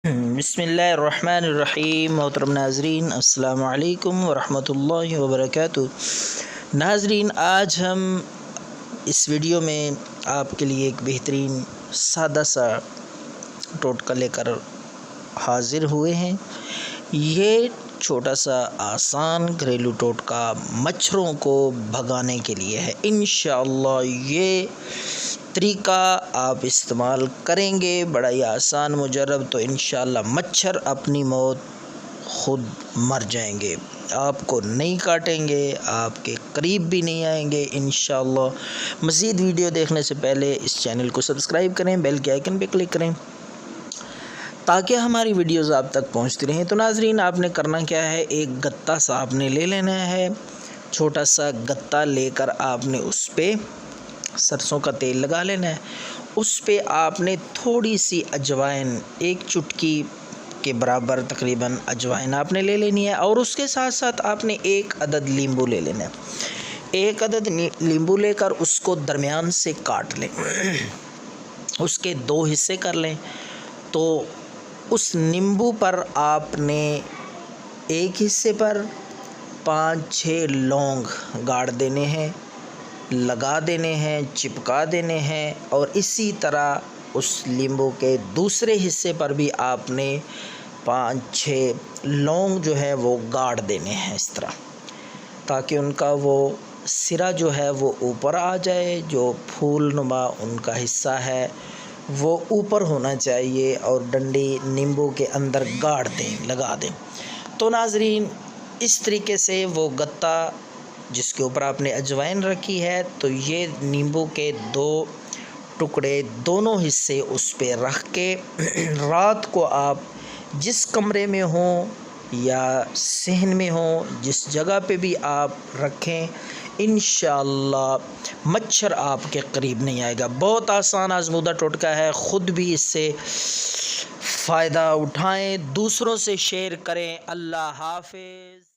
بسم اللہ الرحمن الرحیم۔ محترم ناظرین، السلام علیکم ورحمۃ اللہ وبرکاتہ۔ ناظرین، آج ہم اس ویڈیو میں آپ کے لیے ایک بہترین سادہ سا ٹوٹکا لے کر حاضر ہوئے ہیں۔ یہ چھوٹا سا آسان گھریلو ٹوٹکا مچھروں کو بھگانے کے لیے ہے۔ انشاءاللہ یہ طریقہ آپ استعمال کریں گے، بڑا ہی آسان مجرب، تو انشاءاللہ مچھر اپنی موت خود مر جائیں گے، آپ کو نہیں کاٹیں گے، آپ کے قریب بھی نہیں آئیں گے انشاءاللہ۔ مزید ویڈیو دیکھنے سے پہلے اس چینل کو سبسکرائب کریں، بیل کے آئیکن پہ کلک کریں تاکہ ہماری ویڈیوز آپ تک پہنچتی رہیں۔ تو ناظرین، آپ نے کرنا کیا ہے، ایک گتا سا آپ نے لے لینا ہے، چھوٹا سا گتا لے کر آپ نے اس پہ سرسوں کا تیل لگا لینا ہے۔ اس پہ آپ نے تھوڑی سی اجوائن، ایک چٹکی کے برابر تقریباً اجوائن آپ نے لے لینی ہے، اور اس کے ساتھ ساتھ آپ نے ایک عدد لیمبو لے لینا ہے۔ ایک عدد لیمبو لے کر اس کو درمیان سے کاٹ لیں، اس کے 2 حصے کر لیں۔ تو اس نیمبو پر آپ نے ایک حصے پر 5-6 لونگ گاڑ دینے ہیں، لگا دینے ہیں، چپکا دینے ہیں، اور اسی طرح اس لیمبو کے دوسرے حصے پر بھی آپ نے 5-6 لونگ جو ہے وہ گاڑ دینے ہیں، اس طرح، تاکہ ان کا وہ سرا جو ہے وہ اوپر آ جائے، جو پھول نما ان کا حصہ ہے وہ اوپر ہونا چاہیے، اور ڈنڈی نیمبو کے اندر گاڑ دیں، لگا دیں۔ تو ناظرین، اس طریقے سے وہ گتا جس کے اوپر آپ نے اجوائن رکھی ہے، تو یہ نیمبو کے 2 ٹکڑے، دونوں حصے اس پہ رکھ کے رات کو آپ جس کمرے میں ہوں یا صحن میں ہوں، جس جگہ پہ بھی آپ رکھیں، انشاءاللہ مچھر آپ کے قریب نہیں آئے گا۔ بہت آسان آزمودہ ٹوٹکا ہے، خود بھی اس سے فائدہ اٹھائیں، دوسروں سے شیئر کریں۔ اللہ حافظ۔